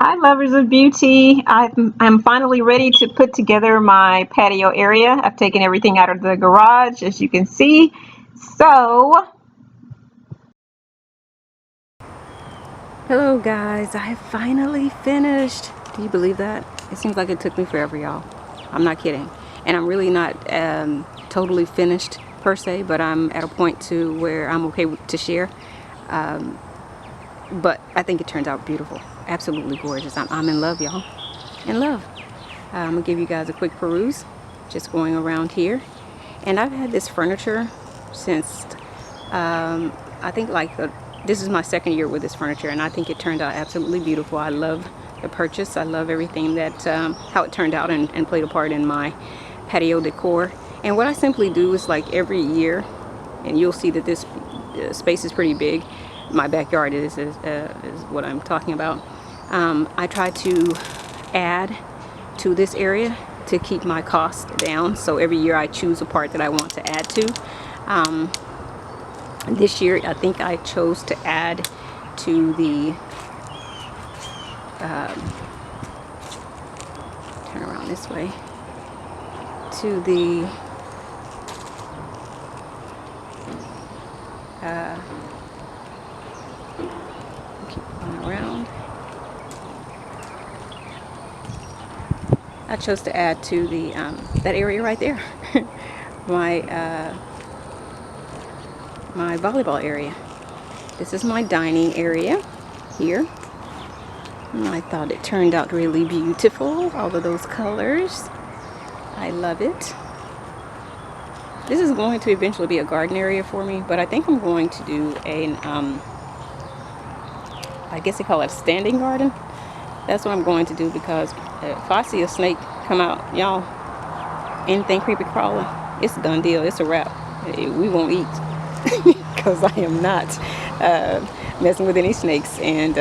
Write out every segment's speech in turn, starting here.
Hi, lovers of beauty. I'm finally ready to put together my patio area. I've taken everything out of the garage, as you can see. So, Hello guys, I finally finished. Do you believe that? It seems like it took me forever, y'all. I'm not kidding. And I'm really not totally finished per se, but I'm at a point to where I'm okay to share. But I think it turned out beautiful. Absolutely gorgeous. I'm in love, y'all. In love. I'm gonna give you guys a quick peruse, just going around here. And I've had this furniture since I think this is my second year with this furniture, and I think it turned out absolutely beautiful. I love the purchase. I love everything that how it turned out and played a part in my patio decor. And what I simply do is, like, every year, and you'll see that this space is pretty big. My backyard is what I'm talking about. I try to add to this area to keep my costs down. So every year I choose a part that I want to add to. This year I think I chose to add to the turn around this way, to the keep going around. I chose to add to the that area right there, my my volleyball area. This is my dining area here. And I thought it turned out really beautiful. All of those colors. I love it. This is going to eventually be a garden area for me, but I think I'm going to do an, I guess they call it a standing garden. That's what I'm going to do, because if I see a snake come out, y'all, anything creepy crawling, it's a done deal. It's a wrap. We won't eat because I am not messing with any snakes. And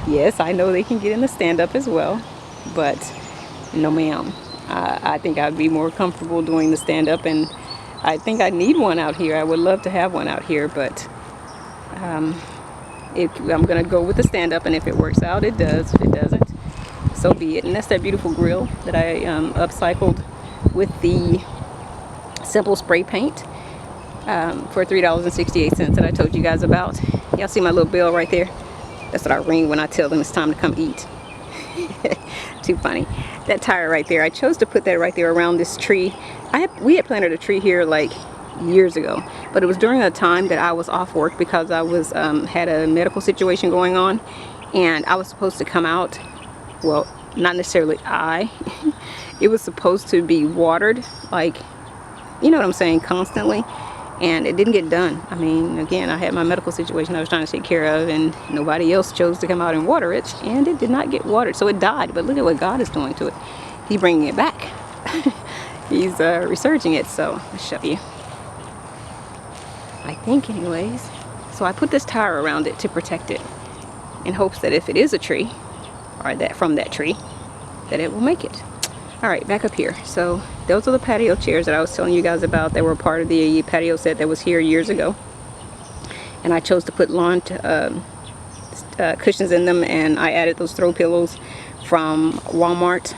yes, I know they can get in the stand-up as well, but no ma'am. I think I'd be more comfortable doing the stand-up, and I think I need one out here. I would love to have one out here, but if I'm gonna go with the stand-up, and if it works out, it does. If it doesn't, so be it. And that's that beautiful grill that I upcycled with the simple spray paint for $3.68 that I told you guys about. Y'all see my little bell right there? That's what I ring when I tell them it's time to come eat. Too funny. That tire right there, I chose to put that right there around this tree. We had planted a tree here like years ago, but it was during a time that I was off work because I was had a medical situation going on, and I was supposed to come out. Well, not necessarily it was supposed to be watered, like, you know what I'm saying, constantly, and it didn't get done. I mean, again, I had my medical situation I was trying to take care of, and nobody else chose to come out and water it, and it did not get watered, so it died. But look at what God is doing to it. He's bringing it back. He's resurging it. So I'll show you, I think, anyways. So I put this tire around it to protect it, in hopes that if it is a tree, or that from that tree, that it will make it. All right, back up here. So those are the patio chairs that I was telling you guys about. They were part of the patio set that was here years ago, and I chose to put lawn cushions in them, and I added those throw pillows from Walmart.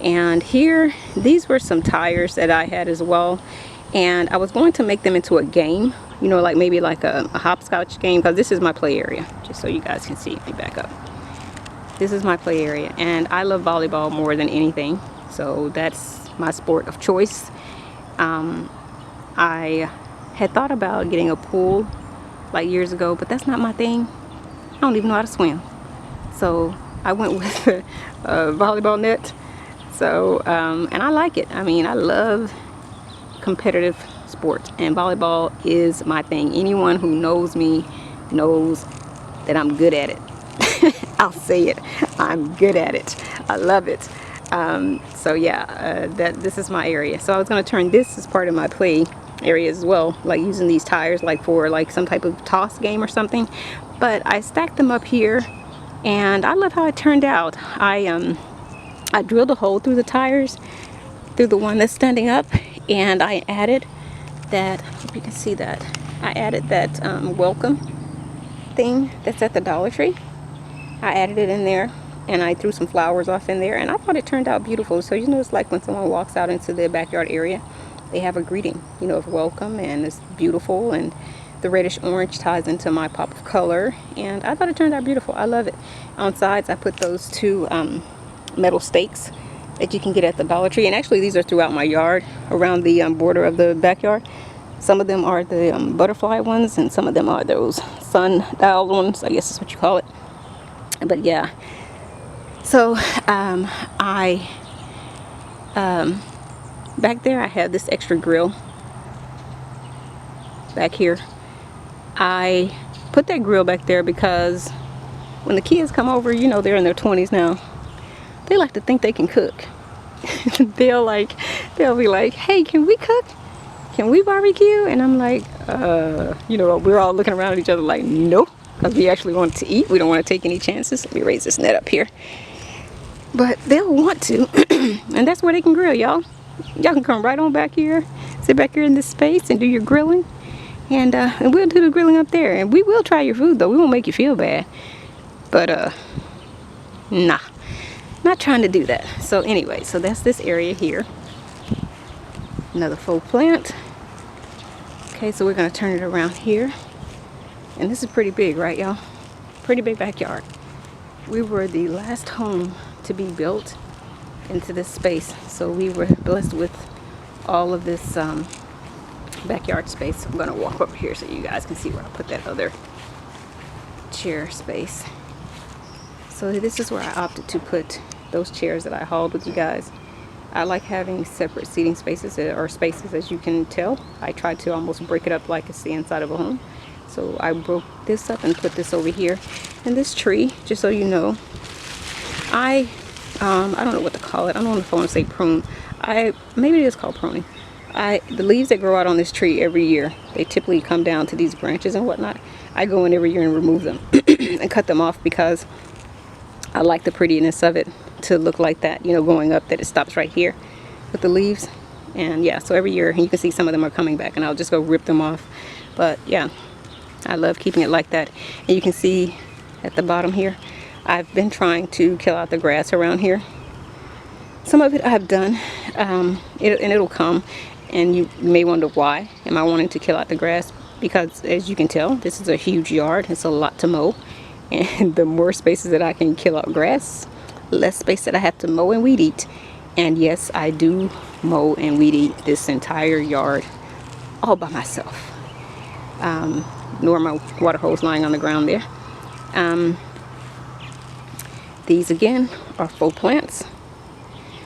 And here, these were some tires that I had as well, and I was going to make them into a game, you know, like maybe like a hopscotch game, because this is my play area, just so you guys can see. Let me back up. This is my play area, and I love volleyball more than anything, so that's my sport of choice. I had thought about getting a pool like years ago, but that's not my thing. I don't even know how to swim, so I went with a volleyball net. So and I like it. I mean, I love competitive sports, and volleyball is my thing. Anyone who knows me knows that I'm good at it. I'll say it. I'm good at it. I love it. So yeah, this is my area. So I was going to turn this as part of my play area as well, like using these tires like for like some type of toss game or something. But I stacked them up here, and I love how it turned out. I drilled a hole through the tires, through the one that's standing up, and I added that, if you can see that, I added that welcome thing that's at the Dollar Tree. I added it in there, and I threw some flowers off in there, and I thought it turned out beautiful. So you know, it's like when someone walks out into their backyard area, they have a greeting, you know, of welcome, and it's beautiful, and the reddish orange ties into my pop of color, and I thought it turned out beautiful. I love it. On sides, I put those two metal stakes that you can get at the Dollar Tree, and actually these are throughout my yard around the border of the backyard. Some of them are the butterfly ones, and some of them are those sundial ones, I guess is what you call it. But yeah, so back there I have this extra grill back here. I put that grill back there because when the kids come over, you know, they're in their 20s now, they like to think they can cook. they'll be like, hey, can we cook? Can we barbecue? And I'm like, you know, we're all looking around at each other like, nope, because we actually want to eat. We don't want to take any chances. Let me raise this net up here. But they'll want to, and that's where they can grill, y'all. Y'all can come right on back here, sit back here in this space and do your grilling. And we'll do the grilling up there, and we will try your food though. We won't make you feel bad, but nah, not trying to do that. So anyway, so that's this area here. Another faux plant. Okay, so we're gonna turn it around here, and this is pretty big, right, y'all? Pretty big backyard. We were the last home to be built into this space, so we were blessed with all of this backyard space. I'm gonna walk over here so you guys can see where I put that other chair space. So this is where I opted to put those chairs that I hauled with you guys. I like having separate seating spaces, or spaces, as you can tell. I tried to almost break it up like it's the inside of a home. So I broke this up and put this over here. And this tree, just so you know, I don't know what to call it. I don't know if I want to say prune. Maybe it is called pruning. The leaves that grow out on this tree every year, they typically come down to these branches and whatnot. I go in every year and remove them and cut them off because I like the prettiness of it to look like that, you know, going up, that it stops right here with the leaves. And yeah, so every year, and you can see some of them are coming back, and I'll just go rip them off. But yeah, I love keeping it like that. And you can see at the bottom here, I've been trying to kill out the grass around here. Some of it I've done, and it'll come. And you may wonder, why am I wanting to kill out the grass? Because as you can tell, this is a huge yard. It's a lot to mow. And the more spaces that I can kill out grass, less space that I have to mow and weed eat. And yes, I do mow and weed eat this entire yard all by myself. Nor my water hose lying on the ground there. These again are faux plants,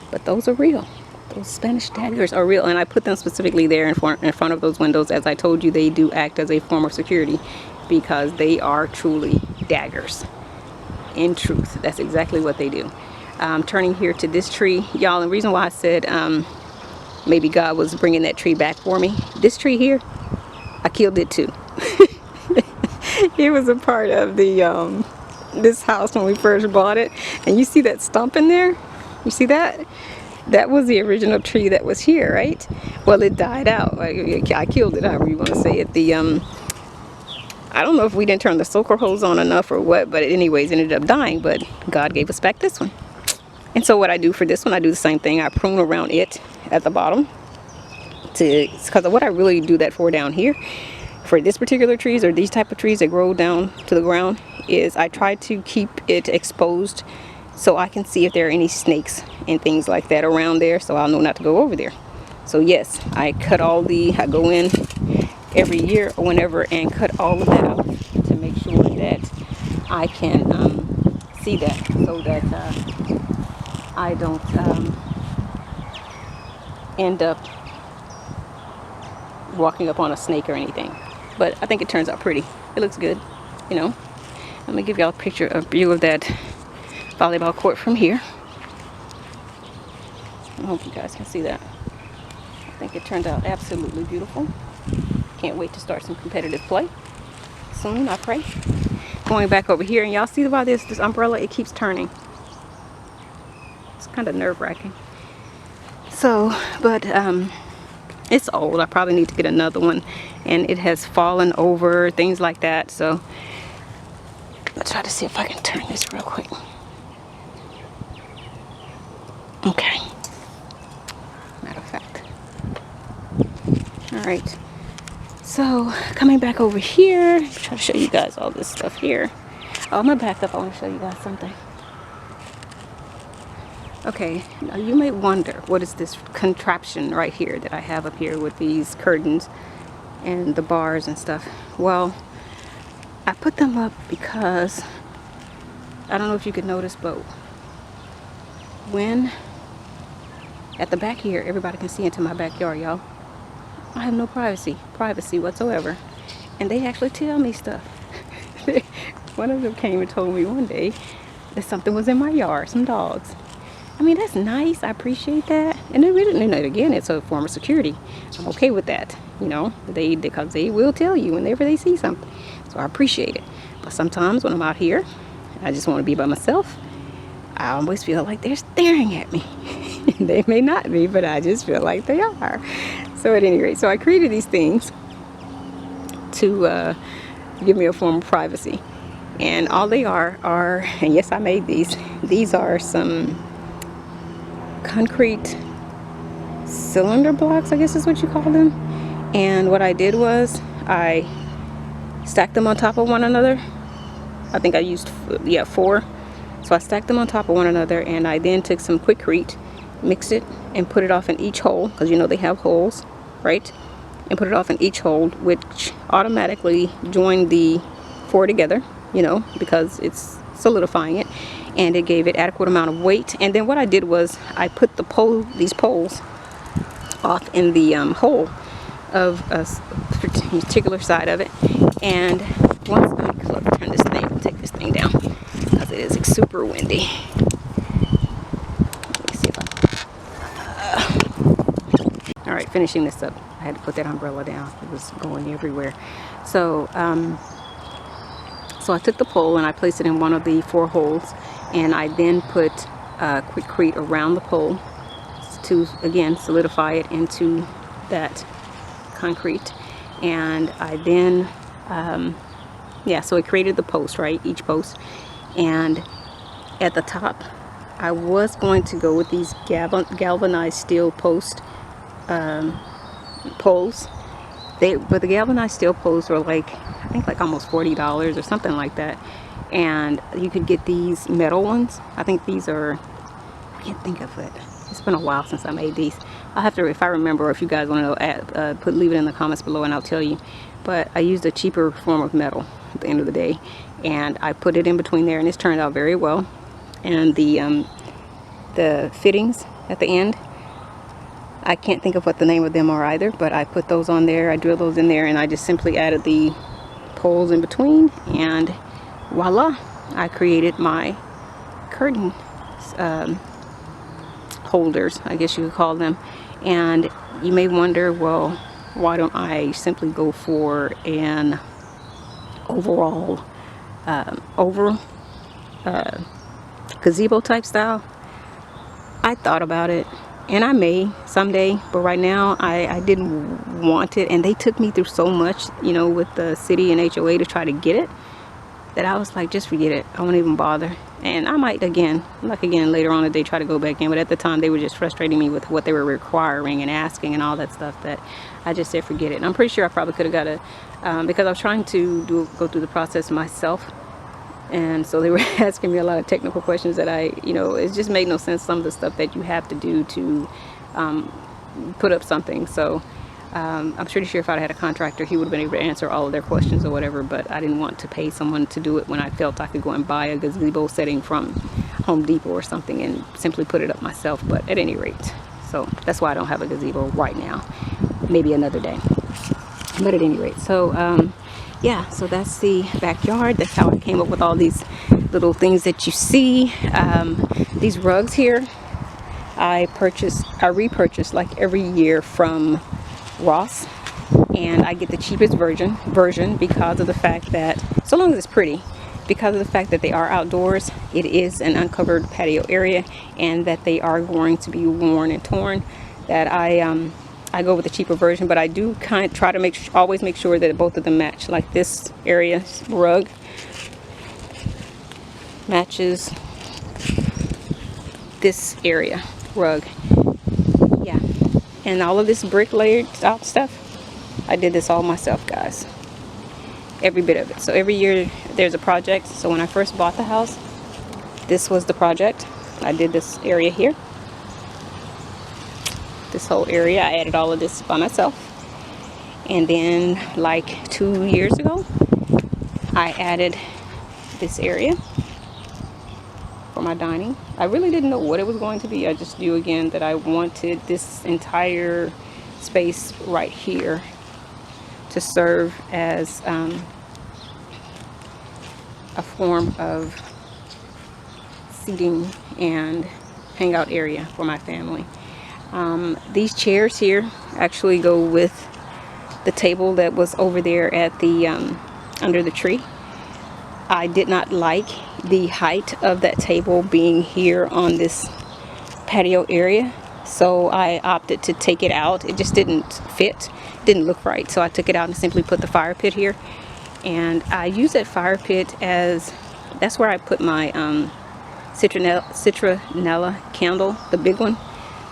but those are real. Those Spanish daggers are real, and I put them specifically there in front of those windows. As I told you, they do act as a form of security because they are truly daggers. In truth, that's exactly what they do. Turning here to this tree, y'all, and the reason why I said maybe God was bringing that tree back for me. This tree here, I killed it too. It was a part of the this house when we first bought it, and you see that stump in there? You see that? That was the original tree that was here, right? Well, it died out. I killed it, however you want to say it. I don't know if we didn't turn the soaker hose on enough or what, but it anyways ended up dying. But God gave us back this one. And so what I do for this one, I do the same thing. I prune around it at the bottom. Because what I really do that for down here, for this particular trees or these type of trees that grow down to the ground, is I try to keep it exposed so I can see if there are any snakes and things like that around there, so I'll know not to go over there. So yes, I go in every year or whenever and cut all of that out to make sure that I can see that, so that I don't end up walking up on a snake or anything. But I think it turns out pretty. It looks good, you know. Let me give y'all a view of that volleyball court from here. I hope you guys can see that. I think it turned out absolutely beautiful. Can't wait to start some competitive play soon, I pray. Going back over here, and y'all see about this umbrella, it keeps turning. It's kind of nerve-wracking. So, but it's old. I probably need to get another one, and it has fallen over, things like that. So I'll try to see if I can turn this real quick. Okay. Matter of fact. All right. So coming back over here, try to show you guys all this stuff here. Oh, I'm gonna back up. I want to show you guys something. Okay, now you may wonder, what is this contraption right here that I have up here with these curtains and the bars and stuff? Well, I put them up because, I don't know if you could notice, but when at the back here, everybody can see into my backyard, y'all. I have no privacy whatsoever. And they actually tell me stuff. One of them came and told me one day that something was in my yard, some dogs. I mean, that's nice. I appreciate that. And then again, it's a form of security. I'm okay with that, you know, because they will tell you whenever they see something. So I appreciate it. But sometimes when I'm out here, I just want to be by myself. I always feel like they're staring at me. They may not be, but I just feel like they are. So at any rate, so I created these things to give me a form of privacy. And all they are, and yes, I made these are some concrete cylinder blocks, I guess is what you call them. And what I did was I stacked them on top of one another. I think I used 4. So I stacked them on top of one another, and I then took some Quikrete, mixed it, and put it off in each hole, because you know they have holes, right? And put it off in each hole, which automatically joined the 4 together, you know, because it's solidifying it, and it gave it adequate amount of weight. And then what I did was I put these poles off in the hole of a particular side of it. And once turn this thing, take this thing down, because it is super windy. Let me see if all right, finishing this up. I had to put that umbrella down. It was going everywhere. So so I took the pole and I placed it in one of the 4 holes, and I then put Quikrete around the pole to again solidify it into that concrete. And I then so it created the post, right, each post. And at the top I was going to go with these galvanized steel poles. But the galvanized steel poles were like, I think like almost $40 or something like that. And you could get these metal ones. I think these are, I can't think of it. It's been a while since I made these. I'll have to, if I remember, or if you guys want to know, leave it in the comments below and I'll tell you. But I used a cheaper form of metal at the end of the day, and I put it in between there, and it's turned out very well. And the fittings at the end, I can't think of what the name of them are either, but I put those on there. I drilled those in there, and I just simply added the poles in between, and voila, I created my curtain holders, I guess you could call them. And you may wonder, well, why don't I simply go for an overall gazebo type style? I thought about it, and I may someday, but right now I didn't want it, and they took me through so much, you know, with the city and HOA to try to get it, that I was like, just forget it. I won't even bother. And I might again later on today try to go back in, but at the time they were just frustrating me with what they were requiring and asking and all that stuff, that I just said forget it. And I'm pretty sure I probably could have got a because I was trying to go through the process myself, and so they were asking me a lot of technical questions that it just made no sense, some of the stuff that you have to do to put up something. So I'm pretty sure if I'd had a contractor, he would have been able to answer all of their questions or whatever, but I didn't want to pay someone to do it when I felt I could go and buy a gazebo setting from Home Depot or something and simply put it up myself. But at any rate, so that's why I don't have a gazebo right now. Maybe another day. But at any rate, so yeah, so that's the backyard. That's how I came up with all these little things that you see. These rugs here, I repurchase like every year from Ross, and I get the cheapest version because of the fact that, so long as it's pretty, because of the fact that they are outdoors, it is an uncovered patio area, and that they are going to be worn and torn, that I go with the cheaper version. But I do kind of try to always make sure that both of them match. Like this area rug matches this area, rug. Yeah, and all of this brick layered out stuff, I did this all myself, guys. Every bit of it. So every year there's a project. So when I first bought the house, this was the project. I did this area here. This whole area, I added all of this by myself. And then like 2 years ago, I added this area for my dining. I really didn't know what it was going to be. I just knew again that I wanted this entire space right here to serve as a form of seating and hangout area for my family. These chairs here actually go with the table that was over there at the under the tree. I did not like the height of that table being here on this patio area, so I opted to take it out. It just didn't fit, didn't look right, so I took it out and simply put the fire pit here. And I use that fire pit as, that's where I put my citronella candle, the big one,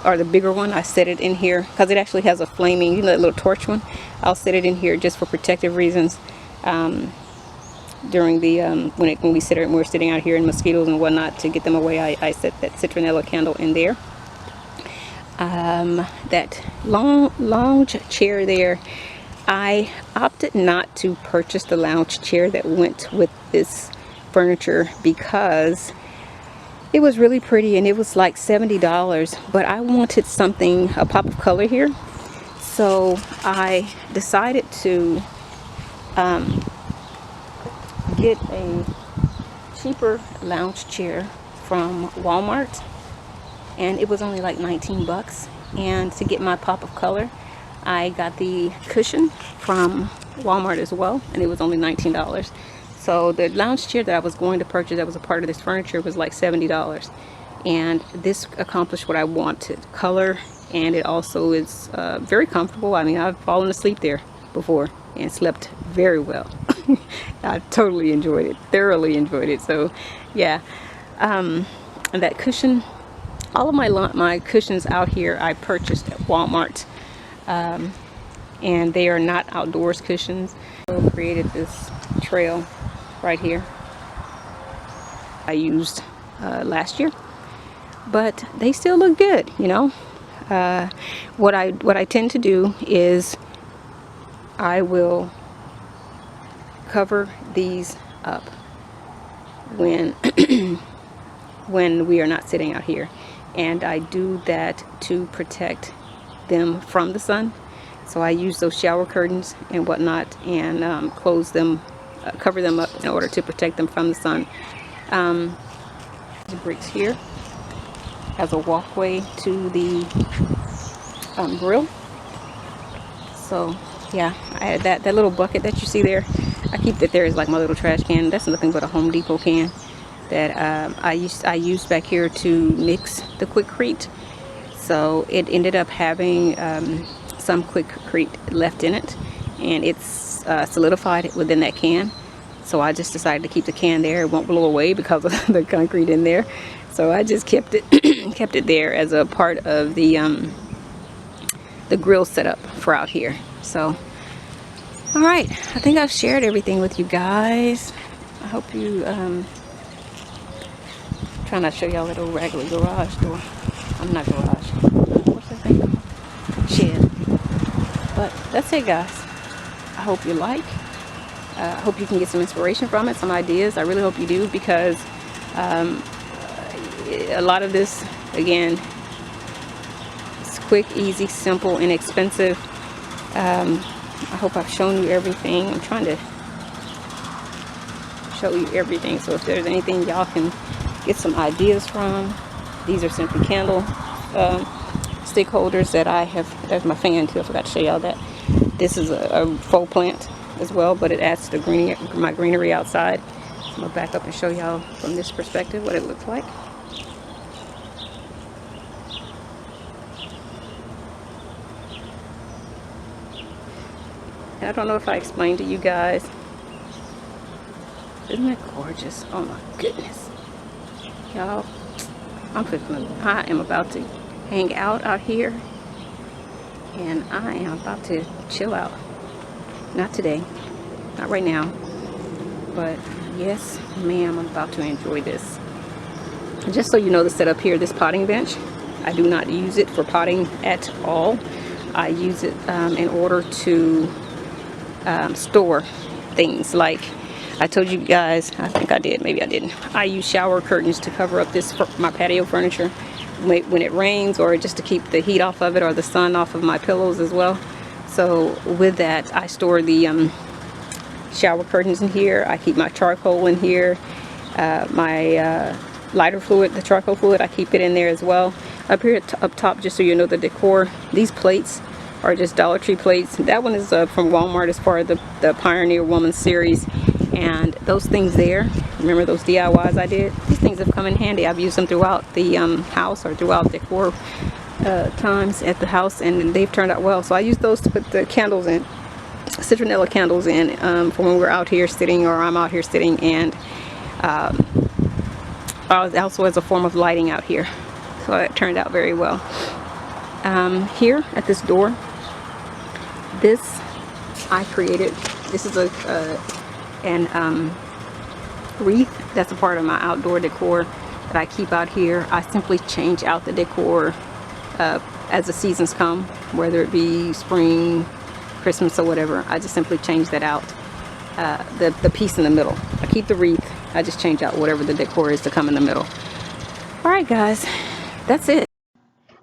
or the bigger one. I set it in here because it actually has a flaming, you know, that little torch one. I'll set it in here just for protective reasons. During the when we're sitting out here in mosquitoes and whatnot, to get them away, I set that citronella candle in there. That lounge chair there, I opted not to purchase the lounge chair that went with this furniture because it was really pretty and it was like $70, but I wanted something, a pop of color here. So I decided to get a cheaper lounge chair from Walmart, and it was only like 19 bucks. And to get my pop of color, I got the cushion from Walmart as well, and it was only $19. So the lounge chair that I was going to purchase that was a part of this furniture was like $70, and this accomplished what I wanted, color, and it also is very comfortable. I mean, I've fallen asleep there before and slept very well. I totally enjoyed it, thoroughly enjoyed it. So yeah, and that cushion, all of my cushions out here I purchased at Walmart, and they are not outdoors cushions. So created this trail right here I used last year, but they still look good, you know. What I tend to do is I will cover these up when when we are not sitting out here, and I do that to protect them from the sun. So I use those shower curtains and whatnot and close them, cover them up in order to protect them from the sun. The bricks here has a walkway to the grill. So yeah, I had that little bucket that you see there. I keep that there as like my little trash can. That's nothing but a Home Depot can that I used back here to mix the Quikrete. So it ended up having some Quikrete left in it, and it's solidified within that can. So I just decided to keep the can there. It won't blow away because of the concrete in there. So I just kept it kept it there as a part of the grill setup for out here. So all right, I think I've shared everything with you guys. I hope you trying to show y'all a little raggedy garage door. I'm not garage. What's that thing called? Shed. But that's it, guys. I hope you like. I hope you can get some inspiration from it, some ideas. I really hope you do, because a lot of this, again, it's quick, easy, simple, inexpensive. I hope I've shown you everything. I'm trying to show you everything. So if there's anything y'all can get some ideas from, these are simply candle stick holders that I have. There's my fan too. I forgot to show y'all that. This is a faux plant as well, but it adds to the my greenery outside. So I'm gonna back up and show y'all from this perspective what it looks like. And I don't know if I explained to you guys. Isn't that gorgeous? Oh my goodness. Y'all, I am about to hang out here, and I am about to chill out. Not today, not right now, but yes ma'am, I'm about to enjoy this. Just so you know, the setup here, this potting bench, I do not use it for potting at all. I use it in order to store things. Like I told you guys, I think I did, maybe I didn't. I use shower curtains to cover up my patio furniture when it rains, or just to keep the heat off of it or the sun off of my pillows as well. So with that, I store the shower curtains in here. I keep my charcoal in here. My lighter fluid, the charcoal fluid, I keep it in there as well. Up here up top, just so you know, the decor, these plates are just Dollar Tree plates. That one is from Walmart as part of the Pioneer Woman series. And those things there, remember those DIYs I did? These things have come in handy. I've used them throughout the house, or throughout decor times at the house, and they've turned out well. So I use those to put the candles in, citronella candles in, for when we're out here sitting, or I'm out here sitting, and also as a form of lighting out here. So that turned out very well. Here at this door, this I created. This is an wreath that's a part of my outdoor decor that I keep out here. I simply change out the decor as the seasons come, whether it be spring, Christmas, or whatever. I just simply change that out. The piece in the middle, I keep the wreath, I just change out whatever the decor is to come in the middle. Alright guys, that's it.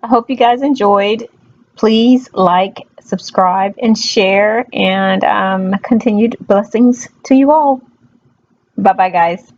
I hope you guys enjoyed. Please like, subscribe, and share, and continued blessings to you all. Bye bye, guys.